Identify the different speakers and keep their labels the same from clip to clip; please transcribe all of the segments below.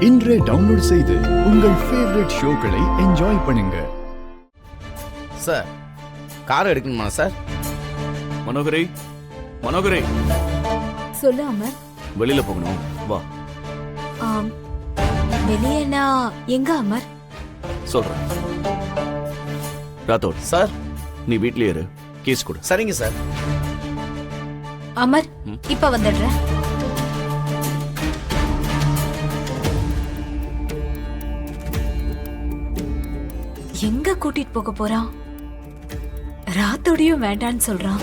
Speaker 1: இன்றே டவுன்லோட் செய்து உங்கள் ஃபேவரட் ஷோக்களை என்ஜாய் பண்ணுங்க.
Speaker 2: சார், கார் எடுக்கணுமா சார்?
Speaker 3: மனோகரி, மனோகரி,
Speaker 4: சொல்லு அமர்.
Speaker 3: வெளியில போகணும், வா.
Speaker 4: வெளியேனா எங்க அமர்?
Speaker 3: சொல்றேன். ராத்தோட்
Speaker 2: சார்,
Speaker 3: நீ வீட்லயே இரு, கேஸ் கொடு.
Speaker 2: சரிங்க சார்.
Speaker 4: அமர், இப்ப வந்துடுறேன். எங்க கூட்டிட்டு போக போறான்? ராத்தோடையும் வேண்டான்னு சொல்றான்.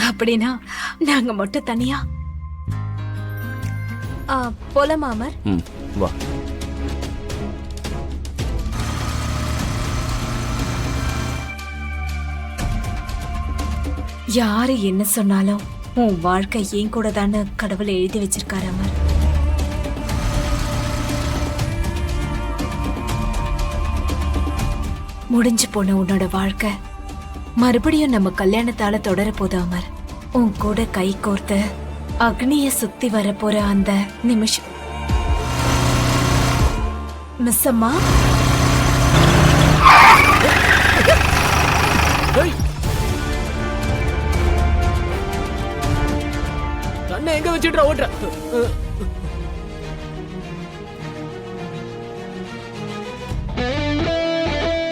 Speaker 4: அப்படின்னா நாங்க மட்டும் தனியா போலாமா அமர்?
Speaker 3: வா.
Speaker 4: யாரு என்ன சொன்னாலும் உன் வாழ்க்கை ஏன் கூட தானே கடவுள் எழுதி வச்சிருக்காரு அமர். முடிஞ்சு போன உன்னோட வாழ்க்கை மறுபடியும் நம்ம கல்யாணத்தால தொடர போது அமர். உன் கூட கை கோர்த்து அக்னிய சுத்தி வர போற அந்த நிமிஷம். மிஸ் அம்மா,
Speaker 5: கண்ணை எங்க வச்சுட்டு ஓட்டுற?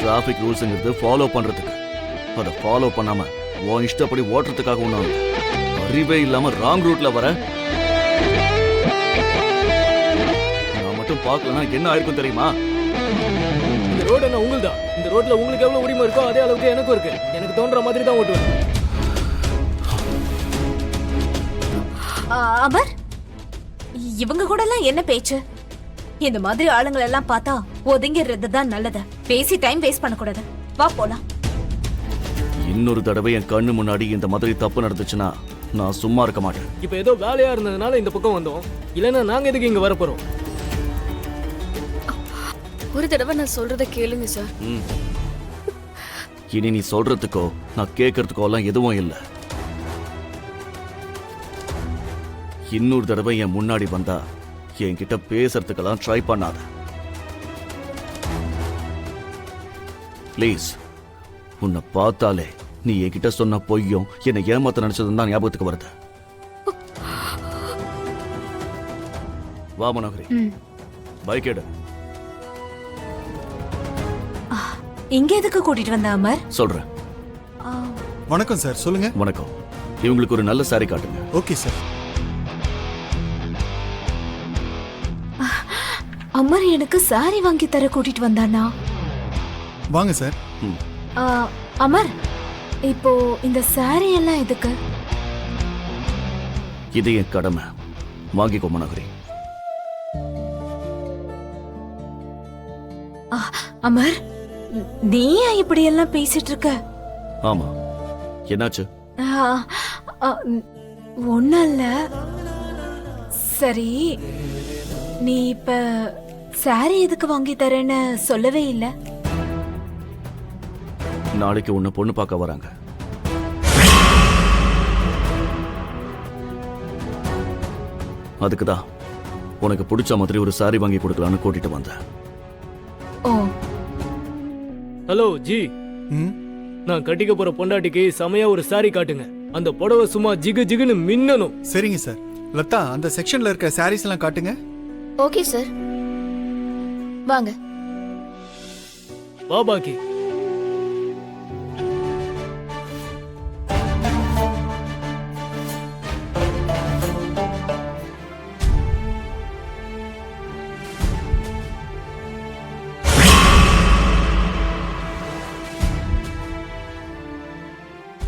Speaker 3: டிராஃபிக் ரூல்ஸ்ங்கிறது ஃபாலோ பண்றதுக்கு, அதை ஃபாலோ பண்ணாம உன் இஷ்டப்படி ஓட்டுறதுக்காக ஒன்றும் அறிவே இல்லாம ராங் ரூட்ல வர. நான் மட்டும் பார்க்கலன்னா என்ன ஆயிருக்கும் தெரியுமா?
Speaker 5: இந்த ரோடு என்ன உங்களுதான்? இந்த ரோட்ல உங்களுக்கு எவ்வளவு உரிமை இருக்கோ அதே அளவுக்கு எனக்கும் இருக்கு. எனக்கு தோன்ற மாதிரி தான் ஓட்டுவேன்.
Speaker 4: அமர், இவங்க கூட எல்லாம் என்ன பேச்சு? இந்த மாதிரி ஆளுங்களை எல்லாம் பார்த்தா ஒதுங்கிறது தான் நல்லது. பேசி டைம் வேஸ்ட் பண்ணக்கூடாது. வா போலாம்.
Speaker 3: இன்னொரு தடவை என் கண்ணு முன்னாடி இந்த மாதிரி தப்பு நடந்துச்சுன்னா நான் சும்மா இருக்க மாட்டேன்.
Speaker 5: இப்ப ஏதோ வேலையா இருந்ததுனால இந்த பக்கம் வந்தோம். இல்லைன்னா நாங்க எதுக்கு இங்க வர போறோம்?
Speaker 6: ஒரு தடவை நான் சொல்றத கேளுங்க சார்.
Speaker 3: இனி நீ சொல்றதுக்கோ நான் கேட்கறதுக்கோ எல்லாம் எதுவும் இல்லை. இன்னொரு தடவை என் முன்னாடி வந்தா என்கிட்ட பேசுறதுக்கெல்லாம் ட்ரை பண்ணாத ப்ளீஸ். உன்னை பார்த்தாலே நீ என்கிட்ட சொன்ன பொய்யும் என்னை ஏமாத்த நினைச்சதும் தான் ஞாபகத்துக்கு வருது. வா மனோகரி, பைக் எடு.
Speaker 4: இங்க எதுக்கு கூட்டிட்டு வந்த அமர்?
Speaker 3: சொல்றேன்.
Speaker 7: வணக்கம் சார், சொல்லுங்க.
Speaker 3: வணக்கம். இவங்களுக்கு ஒரு நல்ல சாரி காட்டுங்க.
Speaker 7: Okay sir.
Speaker 4: அமர் எனக்கு சாரி வாங்கி தர கூட்டிட்டு வந்தானா?
Speaker 7: வாங்க சார்.
Speaker 4: அமர், இப்போ இந்த சாரி எல்லாம் எதுக்கு?
Speaker 3: இது என் கடமை, வாங்கிக்கோ மனோகரி.
Speaker 4: அமர், நீ இப்படி எல்லாம் பேசிட்டு இருக்க?
Speaker 3: ஆமா, என்னாச்சு?
Speaker 4: ஒண்ணும் இல்ல. சரி, நீ இப்ப சாரி எதுக்கு வாங்கி தரேன்னு சொல்லவே இல்ல.
Speaker 3: நாளைக்கு உன்னை பொண்ணு பார்க்க வராங்க. அதுக்குதான் உனக்கு பிடிச்ச மாதிரி ஒரு சாரி வாங்கி கொடுக்கலான்னு கூட்டிட்டு வந்தேன்.
Speaker 4: ஓ,
Speaker 5: ஹலோ ஜி, நான் கட்டிக்க போற பொண்டாட்டிக்கு செமையா ஒரு சாரி காட்டுங்க. அந்த புடவை சும்மா ஜிகு ஜிகுன்னு மின்னணும்.
Speaker 7: சரிங்க சார். லதா, அந்த செக்ஷன்ல இருக்க சாரீஸ் எல்லாம் காட்டுங்க.
Speaker 6: ஓகே சார், வாங்க.
Speaker 5: வா பாக்கி.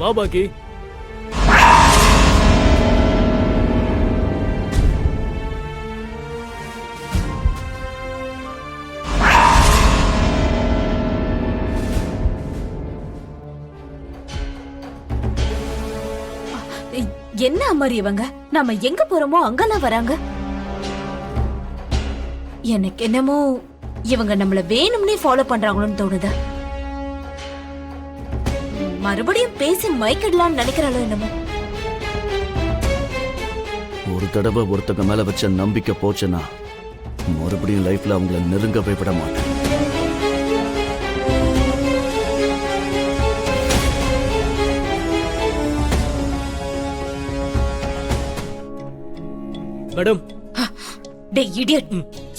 Speaker 5: வா பாக்கி.
Speaker 4: என்ன அமர் இவங்க? நாம எங்க போறோமோ அங்கெல்லாம் வராங்க. எனக்கு என்னமோ இவங்க நம்மள வேணும்னே ஃபாலோ பண்றாங்களோன்னு தோணுது. மறுபடியும் பேசி மயக்கிடலாம்னு நினைக்கிறாளோ என்னமோ.
Speaker 3: ஒரு தடவை ஒருத்தங்க மேல வச்ச நம்பிக்கை போச்சுன்னா மறுபடியும் லைஃப்ல அவங்கள நெருங்கவே விட மாட்டேன்.
Speaker 5: மேடம்
Speaker 4: டேய் இடியட்,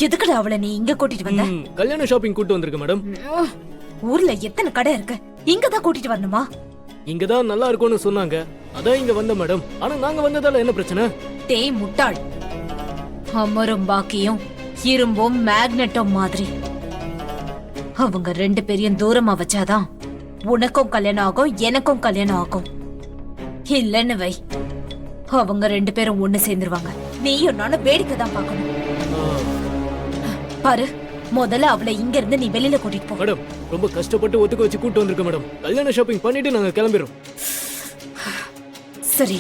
Speaker 4: எதுக்குடா அவளை நீ இங்க கூட்டிட்டு வந்த?
Speaker 5: கல்யாண ஷாப்பிங் கூட்டு வந்திருக்க மேடம்.
Speaker 4: ஊர்ல எத்தனை கடை இருக்கு, இங்க தான் கூட்டிட்டு வரணுமா?
Speaker 5: இங்க தான் நல்லா இருக்கும்னு சொன்னாங்க, அதான் இங்க வந்த மேடம். ஆனா நாங்க வந்ததால என்ன பிரச்சனை?
Speaker 4: டேய் முட்டாள், அமரும் பாக்கியும் இரும்பும் மேக்னெட்டும் மாதிரி அவங்க 2 பேரையும் தூரமா வச்சாதான் உனக்கும் கல்யாணம் ஆகும், எனக்கும் கல்யாணம் ஆகும். இல்லன்னு வை, அவங்க 2 பேரும் ஒண்ணு சேர்ந்துருவாங்க. நீயும் நானும் வேடிக்கை தான் பார்க்கணும். பாரு, முதல்ல அவளை இங்க இருந்து நீ வெளியில கூட்டிட்டு போ.
Speaker 5: மேடம் ரொம்ப கஷ்டப்பட்டு ஒத்துக்க வச்சு கூட்டு வந்திருக்க மேடம். கல்யாண ஷாப்பிங் பண்ணிட்டு நாங்க கிளம்பிடுறோம்.
Speaker 4: சரி,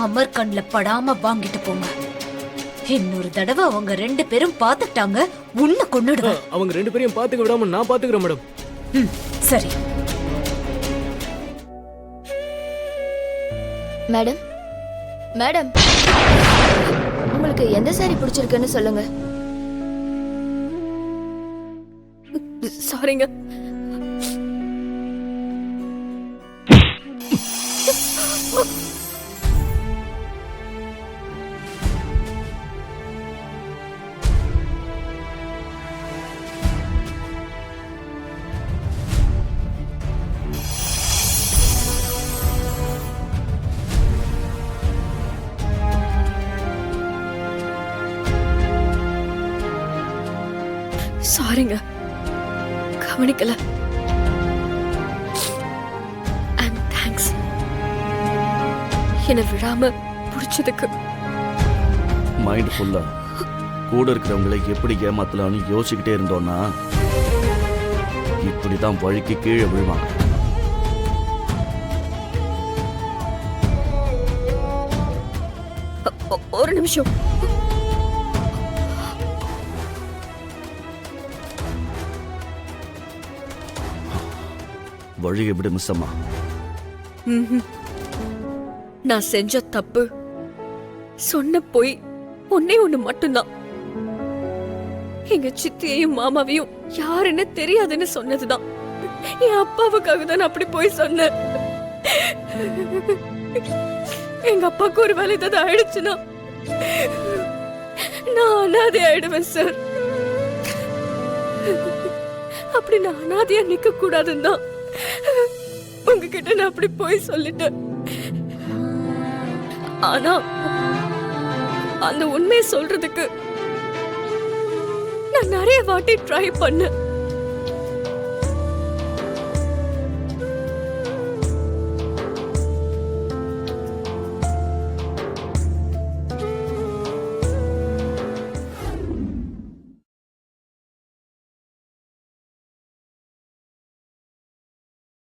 Speaker 4: அமர் கண்ல படாம வாங்கிட்டு போங்க. இன்னொரு தடவை அவங்க 2 பேரும் பாத்துட்டாங்க, உன்னை கொன்னுடுவேன்.
Speaker 5: அவங்க 2 பேரையும் பாத்துக்க விடாம நான் பாத்துக்கிறேன் மேடம்.
Speaker 4: சரி.
Speaker 6: மேடம் மேடம், உங்களுக்கு எந்த சாரி பிடிச்சிருக்குன்னு சொல்லுங்க. சாரிங்க. சாரிங்க, கவனிக்கல. அண்ட் தேங்க்ஸ் என்ன விடாம புடிச்சதுக்கு.
Speaker 3: மைண்ட் ஃபுல்லா கூட இருக்கிறவங்களை எப்படி ஏமாத்தலாம்னு யோசிச்சுக்கிட்டே இருந்தோம்னா இப்படிதான் வழிக்கு கீழே விழுவாங்க.
Speaker 6: ஒரு நிமிஷம்.
Speaker 3: வழியை விட மிஸ் அம்மா.
Speaker 6: நான் செஞ்ச தப்பு, சொன்ன பொய் ஒன்னே ஒண்ணு மட்டும்தான். எங்க சித்தியையும் மாமாவையும் யாருன்னு தெரியாதுன்னு சொன்னதுதான். என் அப்பாவுக்காக தான் அப்படி போய் சொன்னேன். எங்க அப்பாவுக்கு ஒரு வேலை ஏதாவது ஆயிடுச்சுன்னா நான் அனாதை ஆயிடுவேன் சார். அப்படி நான் அனாதையா நிக்க கூடாதுன்னு தான் உங்ககிட்ட நான் அப்படி போய் சொல்லிட்டேன். ஆனா அந்த உண்மையை சொல்றதுக்கு நான் நிறைய வாட்டி ட்ரை பண்ணேன்.